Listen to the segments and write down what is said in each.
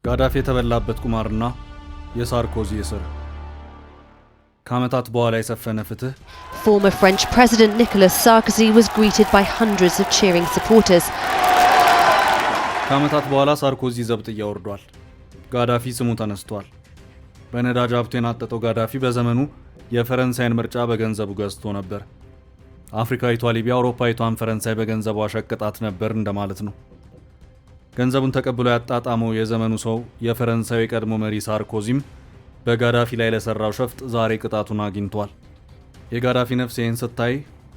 ጋዳፊ የተበላበት ቁማርና የሳርኮዚ እስር ከዓመታት በኋላ የሰፈነ ፍትህ Former French President Nicolas Sarkozy was greeted by hundreds of cheering supporters. ከዓመታት በኋላ ሳርኮዚ ዘብጥያ ወርዷል። ጋዳፊ ስሙ ተነስቷል። በነዳጅ ሀብቱ የናጠጠው ጋዳፊ በዘመኑ የፈረንሳይን ምርጫ በገንዘቡ ገዝቶ ነበር። አፍሪካዊቷ ሊቢያ አውሮፓዊቷን ፈረንሳይ በገንዘቧ ሸቅጣት ነበር እንደማለት ነው። ገንዘቡን ተቀብሎ ያጣጣመው የዘመኑ ሰው የፈረንሳዊ ቀድሞ መሪ ሳርኮዚም በጋዳፊ ላይ ለሰራው ሸፍጥ ዛሬ ቅጣቱን አግኝቷል። የጋዳፊ ነፍስ ይህን ስታይ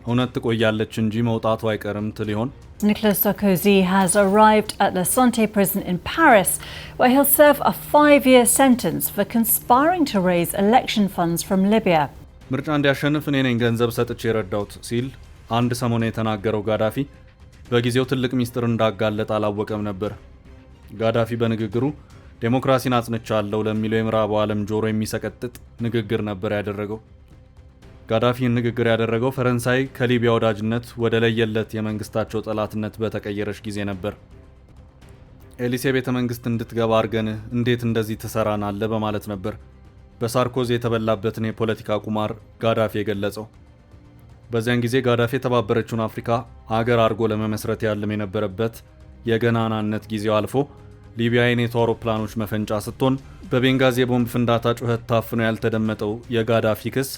እውነት ትቆያለች እንጂ መውጣቱ አይቀርም ትል ይሆን? Nicolas Sarkozy has arrived at La Santé prison in Paris, where he'll serve a 5-year sentence for conspiring to raise election funds from Libya. ምርጫ እንዲያሸንፍ እኔ ነኝ ገንዘብ ሰጥቼ የረዳሁት ሲል አንድ ሰሞን የተናገረው ጋዳፊ በጊዜው ትልቅ ሚስጥር እንዳጋለጥ አላወቀም ነበር። ጋዳፊ በንግግሩ ዴሞክራሲን አጽንቻለሁ ለሚለው የምዕራቡ ዓለም ጆሮ የሚሰቀጥጥ ንግግር ነበር ያደረገው። ጋዳፊ ንግግር ያደረገው ፈረንሳይ ከሊቢያ ወዳጅነት ወደ ለየለት የመንግስታቸው ጠላትነት በተቀየረች ጊዜ ነበር። ኤሊሴ ቤተ መንግስት እንድትገባ አርገን እንዴት እንደዚህ ትሰራናለህ በማለት ነበር በሳርኮዚ የተበላበትን የፖለቲካ ቁማር ጋዳፊ የገለጸው። በዚያን ጊዜ ጋዳፊ የተባበረችውን አፍሪካ አገር አድርጎ ለመመስረት ያለም የነበረበት የገናናነት ጊዜው አልፎ ሊቢያ የኔቶ አውሮፕላኖች መፈንጫ ስትሆን በቤንጋዚ የቦምብ ፍንዳታ ጩኸት ታፍኖ ያልተደመጠው የጋዳፊ ክስ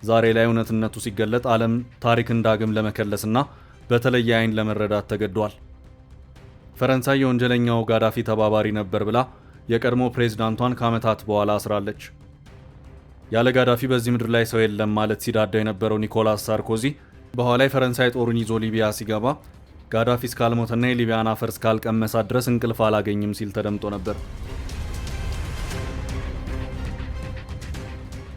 ዛሬ ላይ እውነትነቱ ሲገለጥ ዓለም ታሪክን ዳግም ለመከለስና በተለየ አይን ለመረዳት ተገዷል። ፈረንሳይ የወንጀለኛው ጋዳፊ ተባባሪ ነበር ብላ የቀድሞ ፕሬዝዳንቷን ከዓመታት በኋላ አስራለች። ያለ ጋዳፊ በዚህ ምድር ላይ ሰው የለም ማለት ሲዳዳው የነበረው ኒኮላስ ሳርኮዚ በኋላ የፈረንሳይ ጦሩን ይዞ ሊቢያ ሲገባ ጋዳፊ እስካልሞተና የሊቢያን አፈር እስካልቀመሳት ድረስ እንቅልፍ አላገኝም ሲል ተደምጦ ነበር።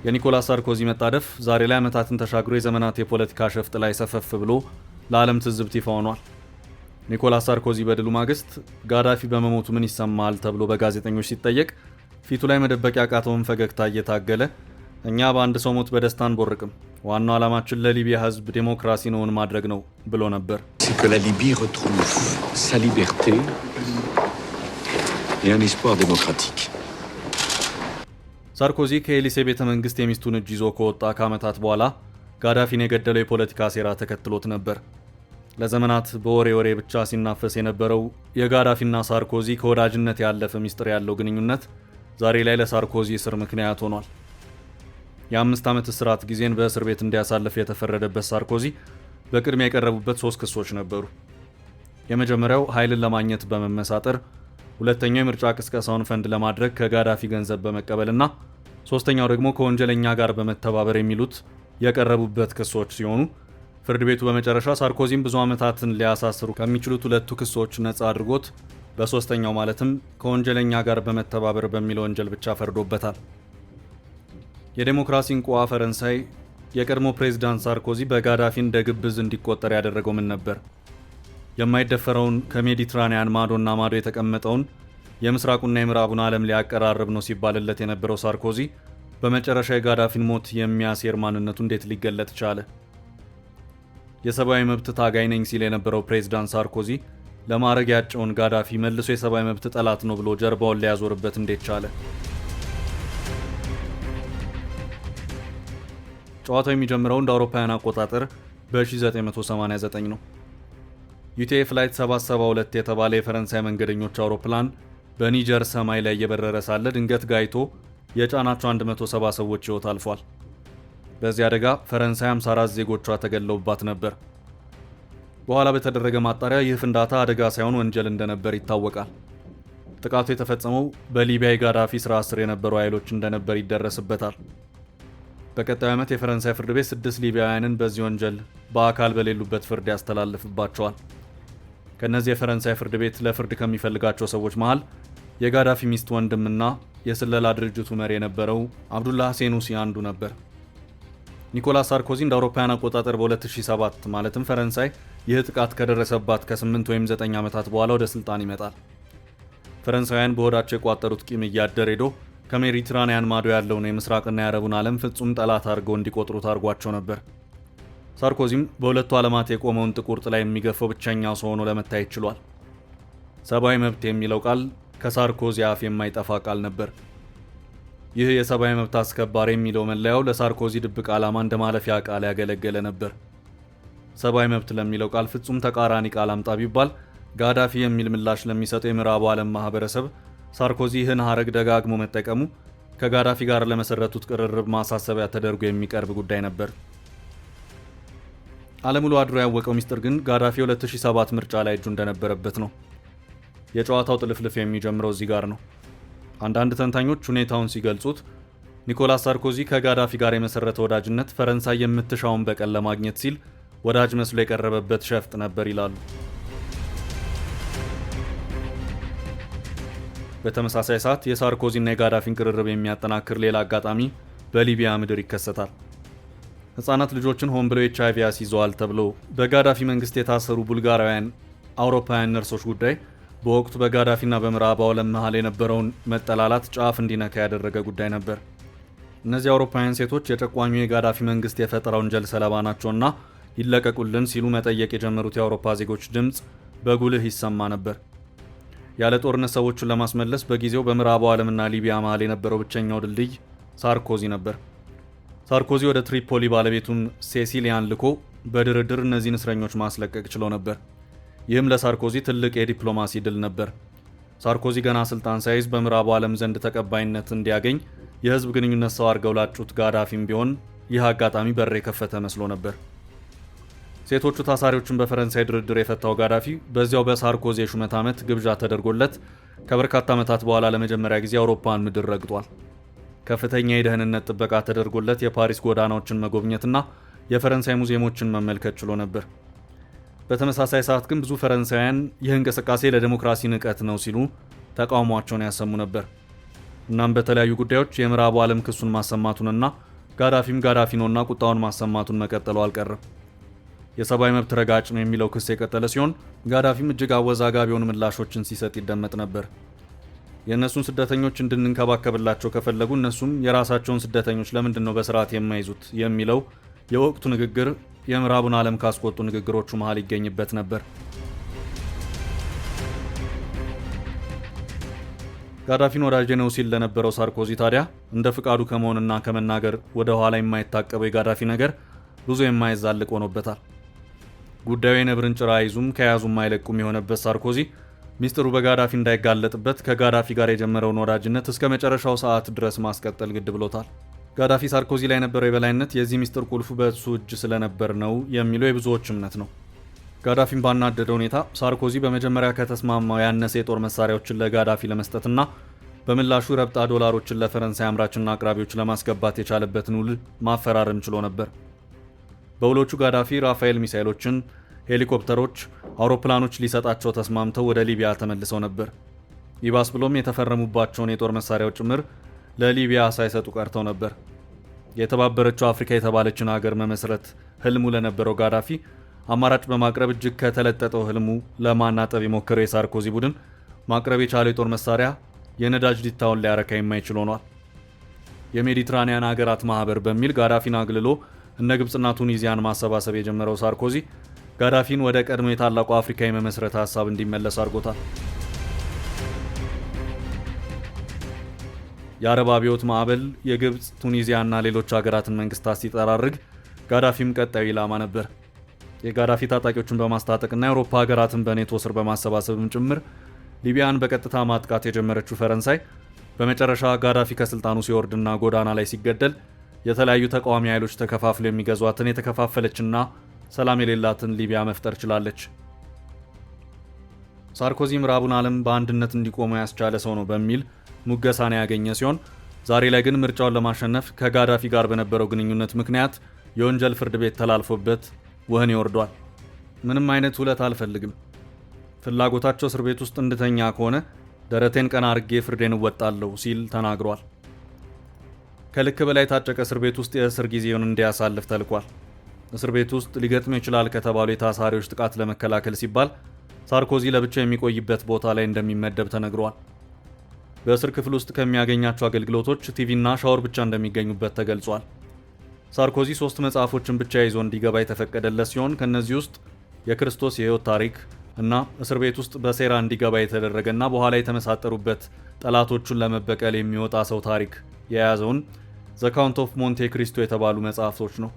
የኒኮላስ ሳርኮዚ መጣደፍ ዛሬ ላይ ዓመታትን ተሻግሮ የዘመናት የፖለቲካ ሸፍጥ ላይ ሰፈፍ ብሎ ለዓለም ትዝብት ይፋ ሆኗል። ኒኮላስ ሳርኮዚ በድሉ ማግስት ጋዳፊ በመሞቱ ምን ይሰማል ተብሎ በጋዜጠኞች ሲጠየቅ ፊቱ ላይ መደበቅ ያቃተውን ፈገግታ እየታገለ እኛ በአንድ ሰው ሞት በደስታ አንቦርቅም፣ ዋናው ዓላማችን ለሊቢያ ሕዝብ ዴሞክራሲን እውን ማድረግ ነው ብሎ ነበር። C'est que la Libye retrouve sa liberté et un espoir démocratique. ሳርኮዚ ከኤሊሴ ቤተ መንግስት የሚስቱን እጅ ይዞ ከወጣ ከዓመታት በኋላ ጋዳፊን የገደለው የፖለቲካ ሴራ ተከትሎት ነበር። ለዘመናት በወሬ ብቻ ሲናፈስ የነበረው የጋዳፊና ሳርኮዚ ከወዳጅነት ያለፈ ሚስጥር ያለው ግንኙነት ዛሬ ላይ ለሳርኮዚ እስር ምክንያት ሆኗል። የ5 ዓመት እስራት ጊዜን በእስር ቤት እንዲያሳልፍ የተፈረደበት ሳርኮዚ በቅድሚያ የቀረቡበት 3 ክሶች ነበሩ። የመጀመሪያው ኃይልን ለማግኘት በመመሳጠር፣ ሁለተኛው የምርጫ ቅስቀሳውን ፈንድ ለማድረግ ከጋዳፊ ገንዘብ በመቀበልና ሶስተኛው ደግሞ ከወንጀለኛ ጋር በመተባበር የሚሉት የቀረቡበት ክሶች ሲሆኑ ፍርድ ቤቱ በመጨረሻ ሳርኮዚም ብዙ ዓመታትን ሊያሳስሩ ከሚችሉት 2 ክሶች ነፃ አድርጎት በሶስተኛው ማለትም ከወንጀለኛ ጋር በመተባበር በሚለው ወንጀል ብቻ ፈርዶበታል። የዴሞክራሲ እንቁዋ ፈረንሳይ የቀድሞ ፕሬዝዳንት ሳርኮዚ በጋዳፊ እንደ ግብዝ እንዲቆጠር ያደረገው ምን ነበር? የማይደፈረውን ከሜዲትራኒያን ማዶና ማዶ የተቀመጠውን የምስራቁና የምዕራቡን ዓለም ሊያቀራርብ ነው ሲባልለት የነበረው ሳርኮዚ በመጨረሻ የጋዳፊን ሞት የሚያሴር ማንነቱ እንዴት ሊገለጥ ቻለ? የሰብአዊ መብት ታጋይ ነኝ ሲል የነበረው ፕሬዝዳንት ሳርኮዚ ለማዕረግ ያጨውን ጋዳፊ መልሶ የሰብአዊ መብት ጠላት ነው ብሎ ጀርባውን ሊያዞርበት እንዴት ቻለ? ጨዋታው የሚጀምረው እንደ አውሮፓውያን አቆጣጠር በ1989 ነው። ዩቲኤ ፍላይት 772 የተባለ የፈረንሳይ መንገደኞች አውሮፕላን በኒጀር ሰማይ ላይ እየበረረ ሳለ ድንገት ጋይቶ የጫናቸው 170 ሰዎች ሕይወት አልፏል። በዚህ አደጋ ፈረንሳይ 54 ዜጎቿ ተገለውባት ነበር። በኋላ በተደረገ ማጣሪያ ይህ ፍንዳታ አደጋ ሳይሆን ወንጀል እንደነበር ይታወቃል። ጥቃቱ የተፈጸመው በሊቢያ የጋዳፊ ስራ ስር የነበሩ ኃይሎች እንደነበር ይደረስበታል። በቀጣዩ ዓመት የፈረንሳይ ፍርድ ቤት 6 ሊቢያውያንን በዚህ ወንጀል በአካል በሌሉበት ፍርድ ያስተላልፍባቸዋል። ከነዚህ የፈረንሳይ ፍርድ ቤት ለፍርድ ከሚፈልጋቸው ሰዎች መሃል የጋዳፊ ሚስት ወንድምና የስለላ ድርጅቱ መሪ የነበረው አብዱላህ ሴኑሲ አንዱ ነበር። ኒኮላስ ሳርኮዚ እንደ አውሮፓውያን አቆጣጠር በ2007 ማለትም ፈረንሳይ ይህ ጥቃት ከደረሰባት ከ8 ወይም 9 ዓመታት በኋላ ወደ ስልጣን ይመጣል። ፈረንሳውያን በሆዳቸው የቋጠሩት ቂም እያደር ሄዶ ከሜዲትራኒያን ማዶ ያለውን የምስራቅና የአረቡን ዓለም ፍጹም ጠላት አድርገው እንዲቆጥሩት አድርጓቸው ነበር። ሳርኮዚም በሁለቱ ዓለማት የቆመውን ጥቁር ጥላ የሚገፈው ብቸኛው ሰው ሆኖ ለመታየት ችሏል። ሰብአዊ መብት የሚለው ቃል ከሳርኮዚ አፍ የማይጠፋ ቃል ነበር። ይህ የሰብአዊ መብት አስከባሪ የሚለው መለያው ለሳርኮዚ ድብቅ ዓላማ እንደ ማለፊያ ቃል ያገለገለ ነበር። ሰብአዊ መብት ለሚለው ቃል ፍጹም ተቃራኒ ቃል አምጣ ቢባል ጋዳፊ የሚል ምላሽ ለሚሰጠው የምዕራቡ ዓለም ማህበረሰብ ሳርኮዚ ይህን ሐረግ ደጋግሞ መጠቀሙ ከጋዳፊ ጋር ለመሰረቱት ቅርርብ ማሳሰቢያ ተደርጎ የሚቀርብ ጉዳይ ነበር። ዓለም ሁሉ አድሮ ያወቀው ሚስጥር ግን ጋዳፊ 2007 ምርጫ ላይ እጁ እንደነበረበት ነው። የጨዋታው ጥልፍልፍ የሚጀምረው እዚህ ጋር ነው። አንዳንድ ተንታኞች ሁኔታውን ሲገልጹት ኒኮላስ ሳርኮዚ ከጋዳፊ ጋር የመሰረተ ወዳጅነት ፈረንሳይ የምትሻውን በቀል ለማግኘት ሲል ወዳጅ መስሎ የቀረበበት ሸፍጥ ነበር ይላሉ። በተመሳሳይ ሰዓት የሳርኮዚና የጋዳፊን ቅርርብ የሚያጠናክር ሌላ አጋጣሚ በሊቢያ ምድር ይከሰታል። ሕፃናት ልጆችን ሆን ብለው HIV ያስይዘዋል ተብሎ በጋዳፊ መንግስት የታሰሩ ቡልጋራውያን አውሮፓውያን ነርሶች ጉዳይ በወቅቱ በጋዳፊና በምዕራብ ዓለም መሃል የነበረውን መጠላላት ጫፍ እንዲነካ ያደረገ ጉዳይ ነበር። እነዚህ አውሮፓውያን ሴቶች የጨቋኙ የጋዳፊ መንግስት የፈጠራ ወንጀል ሰለባ ናቸውና ይለቀቁልን ሲሉ መጠየቅ የጀመሩት የአውሮፓ ዜጎች ድምፅ በጉልህ ይሰማ ነበር። ያለ ጦርነት ሰዎቹን ለማስመለስ በጊዜው በምዕራቡ ዓለምና ሊቢያ መሃል የነበረው ብቸኛው ድልድይ ሳርኮዚ ነበር። ሳርኮዚ ወደ ትሪፖሊ ባለቤቱን ሴሲሊያን ልኮ በድርድር እነዚህን እስረኞች ማስለቀቅ ችሎ ነበር። ይህም ለሳርኮዚ ትልቅ የዲፕሎማሲ ድል ነበር። ሳርኮዚ ገና ስልጣን ሳይዝ በምዕራቡ ዓለም ዘንድ ተቀባይነት እንዲያገኝ የህዝብ ግንኙነት ሰው አድርገው ላጩት ጋዳፊም ቢሆን ይህ አጋጣሚ በር የከፈተ መስሎ ነበር። ሴቶቹ ታሳሪዎችን በፈረንሳይ ድርድር የፈታው ጋዳፊ በዚያው በሳርኮዚ የሹመት ዓመት ግብዣ ተደርጎለት ከበርካታ ዓመታት በኋላ ለመጀመሪያ ጊዜ አውሮፓን ምድር ረግጧል። ከፍተኛ የደህንነት ጥበቃ ተደርጎለት የፓሪስ ጎዳናዎችን መጎብኘትና የፈረንሳይ ሙዚየሞችን መመልከት ችሎ ነበር። በተመሳሳይ ሰዓት ግን ብዙ ፈረንሳውያን ይህ እንቅስቃሴ ለዲሞክራሲ ንቀት ነው ሲሉ ተቃውሟቸውን ያሰሙ ነበር። እናም በተለያዩ ጉዳዮች የምዕራቡ ዓለም ክሱን ማሰማቱንና ጋዳፊም ጋዳፊ ነውና ቁጣውን ማሰማቱን መቀጠሉ አልቀረም። የሰብአዊ መብት ረጋጭ ነው የሚለው ክስ የቀጠለ ሲሆን ጋዳፊም እጅግ አወዛጋቢ የሆኑ ምላሾችን ሲሰጥ ይደመጥ ነበር። የእነሱን ስደተኞች እንድንንከባከብላቸው ከፈለጉ እነሱም የራሳቸውን ስደተኞች ለምንድን ነው በስርዓት የማይዙት የሚለው የወቅቱ ንግግር የምዕራቡን ዓለም ካስቆጡ ንግግሮቹ መሃል ይገኝበት ነበር። ጋዳፊን ወዳጄ ነው ሲል ለነበረው ሳርኮዚ ታዲያ እንደ ፍቃዱ ከመሆንና ከመናገር ወደ ኋላ የማይታቀበው የጋዳፊ ነገር ብዙ የማይዛልቅ ሆኖበታል። ጉዳዩ የነብርን ጭራ ይዙም ከያዙም አይለቁም የሆነበት ሳርኮዚ ሚስጥሩ በጋዳፊ እንዳይጋለጥበት ከጋዳፊ ጋር የጀመረውን ወዳጅነት እስከ መጨረሻው ሰዓት ድረስ ማስቀጠል ግድ ብሎታል። ጋዳፊ ሳርኮዚ ላይ የነበረው የበላይነት የዚህ ሚስጥር ቁልፉ በእሱ እጅ ስለነበር ነው የሚለው የብዙዎች እምነት ነው። ጋዳፊን ባናደደ ሁኔታ ሳርኮዚ በመጀመሪያ ከተስማማው ያነሰ የጦር መሳሪያዎችን ለጋዳፊ ለመስጠትና በምላሹ ረብጣ ዶላሮችን ለፈረንሳይ አምራችና አቅራቢዎች ለማስገባት የቻለበትን ውል ማፈራረም ችሎ ነበር። በውሎቹ ጋዳፊ ራፋኤል ሚሳይሎችን፣ ሄሊኮፕተሮች፣ አውሮፕላኖች ሊሰጣቸው ተስማምተው ወደ ሊቢያ ተመልሰው ነበር። ይባስ ብሎም የተፈረሙባቸውን የጦር መሳሪያዎች ጭምር ለሊቢያ ሳይሰጡ ቀርተው ነበር። የተባበረችው አፍሪካ የተባለችን ሀገር መመስረት ህልሙ ለነበረው ጋዳፊ አማራጭ በማቅረብ እጅግ ከተለጠጠው ህልሙ ለማናጠብ የሞከረው የሳርኮዚ ቡድን ማቅረብ የቻለው የጦር መሳሪያ የነዳጅ ዲታውን ሊያረካ የማይችል ሆኗል። የሜዲትራኒያን ሀገራት ማህበር በሚል ጋዳፊን አግልሎ እነ ግብፅና ቱኒዚያን ማሰባሰብ የጀመረው ሳርኮዚ ጋዳፊን ወደ ቀድሞ የታላቁ አፍሪካ የመመስረት ሀሳብ እንዲመለስ አድርጎታል። የአረብ አብዮት ማዕበል የግብፅ፣ ቱኒዚያና ሌሎች ሀገራትን መንግስታት ሲጠራርግ ጋዳፊም ቀጣዩ ኢላማ ነበር። የጋዳፊ ታጣቂዎችን በማስታጠቅና የአውሮፓ ሀገራትን በኔቶ ስር በማሰባሰብም ጭምር ሊቢያን በቀጥታ ማጥቃት የጀመረችው ፈረንሳይ በመጨረሻ ጋዳፊ ከስልጣኑ ሲወርድና ጎዳና ላይ ሲገደል የተለያዩ ተቃዋሚ ኃይሎች ተከፋፍለው የሚገዟትን የተከፋፈለችና ሰላም የሌላትን ሊቢያ መፍጠር ችላለች። ሳርኮዚ ምዕራቡን ዓለም በአንድነት እንዲቆሙ ያስቻለ ሰው ነው በሚል ሙገሳን ያገኘ ሲሆን ዛሬ ላይ ግን ምርጫውን ለማሸነፍ ከጋዳፊ ጋር በነበረው ግንኙነት ምክንያት የወንጀል ፍርድ ቤት ተላልፎበት ወህኒ ወርዷል። ምንም አይነት ውለት አልፈልግም፣ ፍላጎታቸው እስር ቤት ውስጥ እንድተኛ ከሆነ ደረቴን ቀና አርጌ ፍርዴን እወጣለሁ ሲል ተናግሯል። ከልክ በላይ የታጨቀ እስር ቤት ውስጥ የእስር ጊዜውን እንዲያሳልፍ ተልኳል። እስር ቤት ውስጥ ሊገጥም ይችላል ከተባሉ የታሳሪዎች ጥቃት ለመከላከል ሲባል ሳርኮዚ ለብቻው የሚቆይበት ቦታ ላይ እንደሚመደብ ተነግሯል። በእስር ክፍል ውስጥ ከሚያገኛቸው አገልግሎቶች ቲቪና ሻወር ብቻ እንደሚገኙበት ተገልጿል። ሳርኮዚ 3 መጽሐፎችን ብቻ ይዞ እንዲገባ የተፈቀደለት ሲሆን ከነዚህ ውስጥ የክርስቶስ የሕይወት ታሪክ፣ እና እስር ቤት ውስጥ በሴራ እንዲገባ የተደረገና በኋላ የተመሳጠሩበት ጠላቶቹን ለመበቀል የሚወጣ ሰው ታሪክ የያዘውን ዘ ካውንት ኦፍ ሞንቴ ክሪስቶ የተባሉ መጽሐፍቶች ነው።